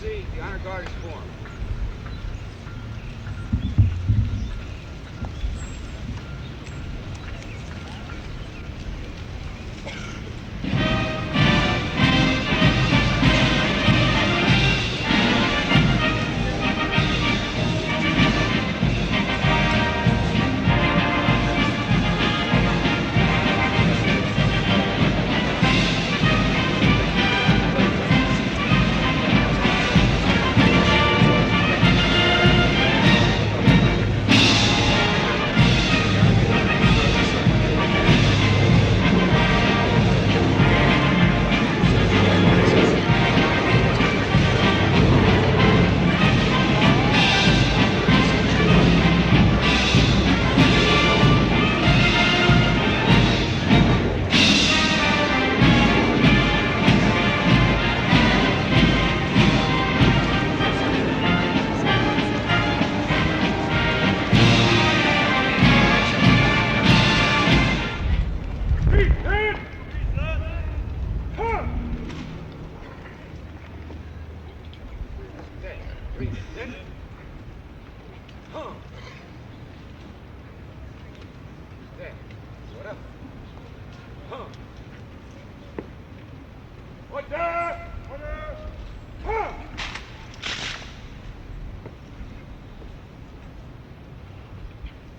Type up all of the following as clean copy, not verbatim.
Excellency, the honor guard is formed.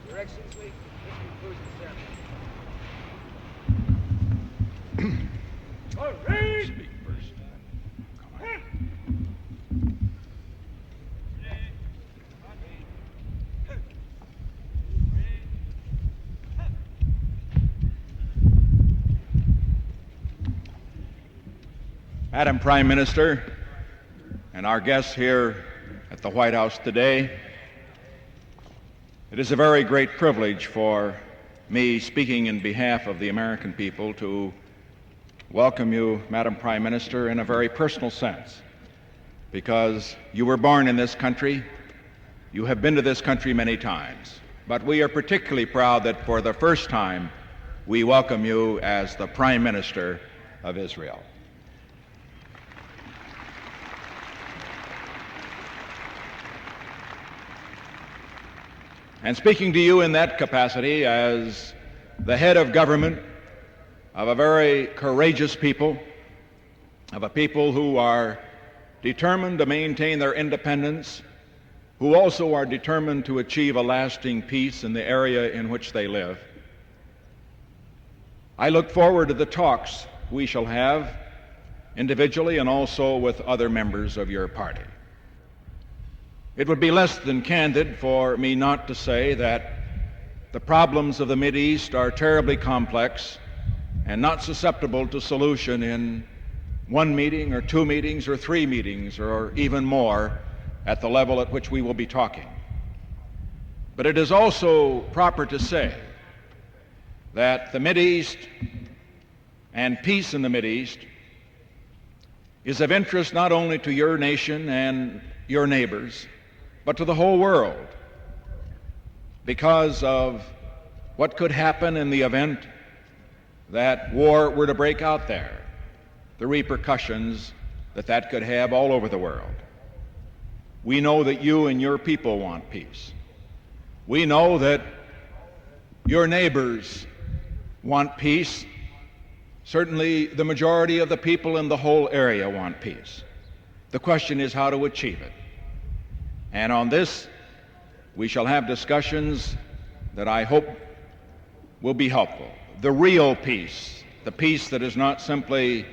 Your Excellency, this concludes the ceremony. All right. Speak first. Come on. Madam Prime Minister, and our guests here at the White House today, it is a very great privilege for me, speaking in behalf of the American people, to welcome you, Madam Prime Minister, in a very personal sense, because you were born in this country, you have been to this country many times, but we are particularly proud that for the first time we welcome you as the Prime Minister of Israel. And speaking to you in that capacity as the head of government of a very courageous people, of a people who are determined to maintain their independence, who also are determined to achieve a lasting peace in the area in which they live, I look forward to the talks we shall have individually and also with other members of your party. It would be less than candid for me not to say that the problems of the Mideast are terribly complex and not susceptible to solution in one meeting or two meetings or three meetings or even more at the level at which we will be talking. But it is also proper to say that the Mideast and peace in the Mideast is of interest not only to your nation and your neighbors, but to the whole world, because of what could happen in the event that war were to break out there, the repercussions that could have all over the world. We know that you and your people want peace. We know that your neighbors want peace. Certainly the majority of the people in the whole area want peace. The question is how to achieve it. And on this, we shall have discussions that I hope will be helpful. The real peace, the peace that is not simply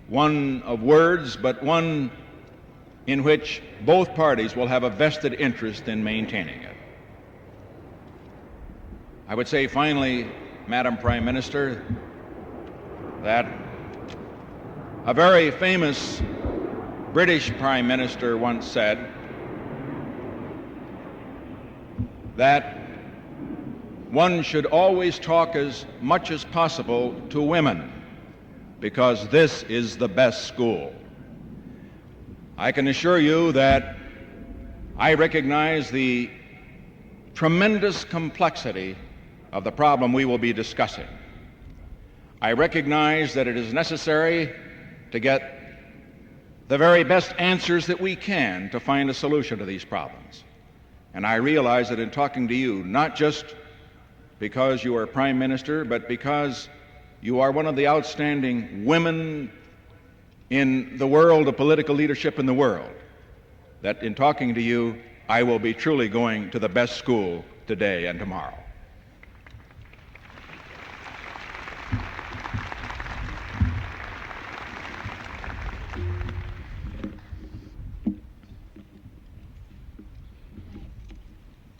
one of words, but one in which both parties will have a vested interest in maintaining it. I would say finally, Madam Prime Minister, that a very famous British Prime Minister once said that one should always talk as much as possible to women, because this is the best school. I can assure you that I recognize the tremendous complexity of the problem we will be discussing. I recognize that it is necessary to get the very best answers that we can to find a solution to these problems. And I realize that in talking to you, not just because you are Prime Minister, but because you are one of the outstanding women in the world of political leadership in the world, that in talking to you, I will be truly going to the best school today and tomorrow.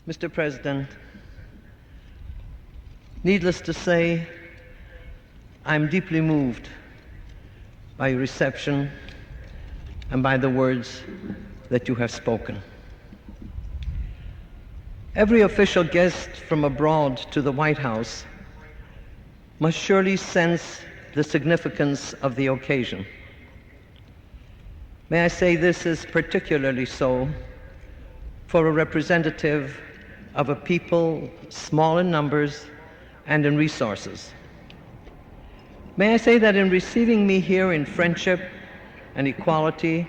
Mr. President, needless to say, I'm deeply moved by your reception and by the words that you have spoken. Every official guest from abroad to the White House must surely sense the significance of the occasion. May I say this is particularly so for a representative of a people small in numbers and in resources. May I say that in receiving me here in friendship and equality,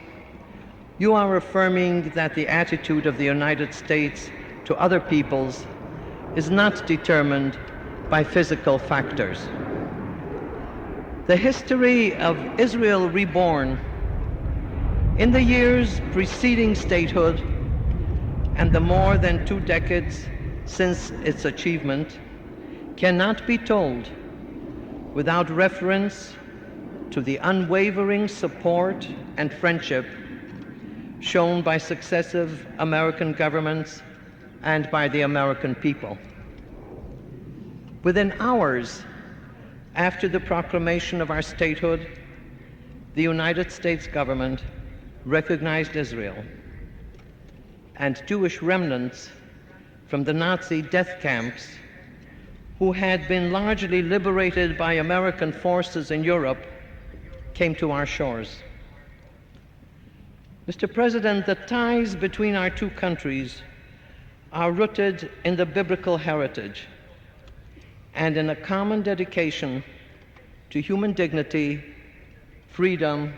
you are affirming that the attitude of the United States to other peoples is not determined by physical factors. The history of Israel reborn in the years preceding statehood and the more than 2 decades since its achievement cannot be told without reference to the unwavering support and friendship shown by successive American governments and by the American people. Within hours after the proclamation of our statehood, the United States government recognized Israel, and Jewish remnants from the Nazi death camps who had been largely liberated by American forces in Europe came to our shores. Mr. President, the ties between our two countries are rooted in the biblical heritage and in a common dedication to human dignity, freedom,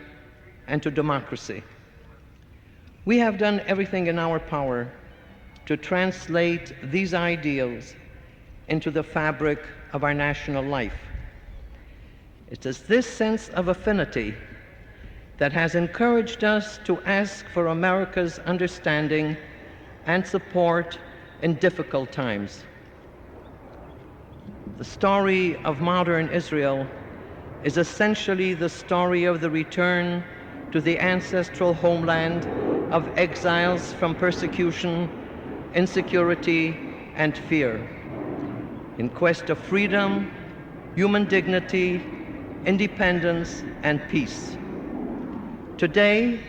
and to democracy. We have done everything in our power to translate these ideals into the fabric of our national life. It is this sense of affinity that has encouraged us to ask for America's understanding and support in difficult times. The story of modern Israel is essentially the story of the return to the ancestral homeland of exiles from persecution, insecurity, and fear, in quest of freedom, human dignity, independence, and peace. Today,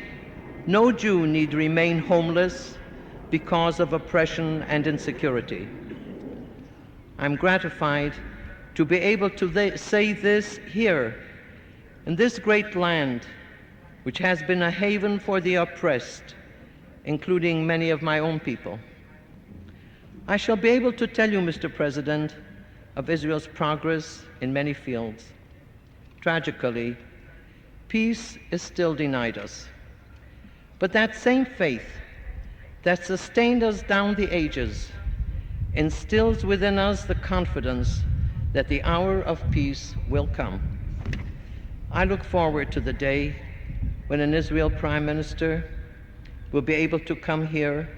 no Jew need remain homeless because of oppression and insecurity. I'm gratified to be able to say this here, in this great land, which has been a haven for the oppressed, including many of my own people. I shall be able to tell you, Mr. President, of Israel's progress in many fields. Tragically, peace is still denied us. But that same faith that sustained us down the ages instills within us the confidence that the hour of peace will come. I look forward to the day when an Israel Prime Minister will be able to come here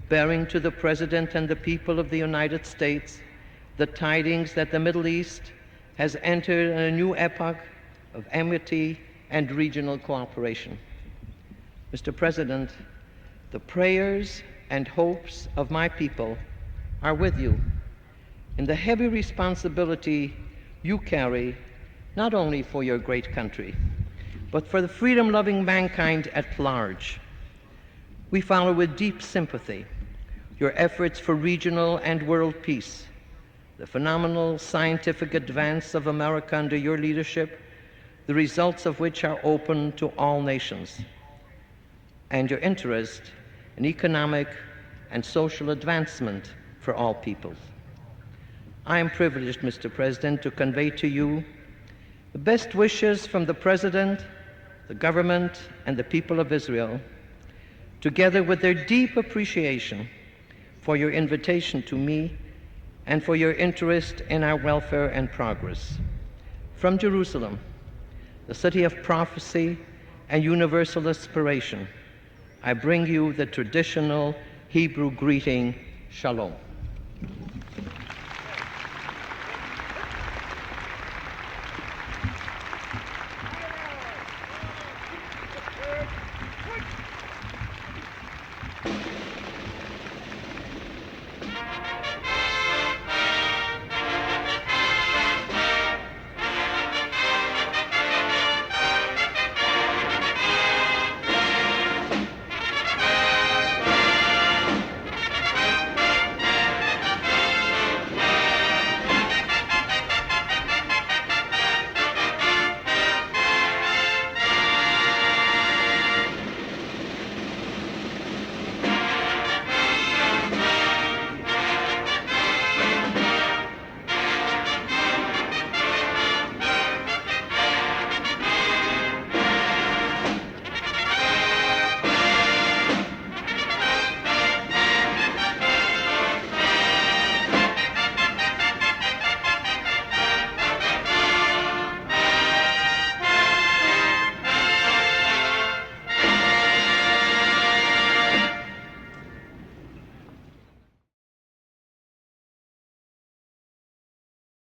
bearing to the President and the people of the United States the tidings that the Middle East has entered a new epoch of amity and regional cooperation. Mr. President, the prayers and hopes of my people are with you in the heavy responsibility you carry, not only for your great country, but for the freedom-loving mankind at large. We follow with deep sympathy your efforts for regional and world peace, the phenomenal scientific advance of America under your leadership, the results of which are open to all nations, and your interest in economic and social advancement for all peoples. I am privileged, Mr. President, to convey to you the best wishes from the President, the government, and the people of Israel, together with their deep appreciation for your invitation to me and for your interest in our welfare and progress. From Jerusalem, the city of prophecy and universal inspiration, I bring you the traditional Hebrew greeting, Shalom.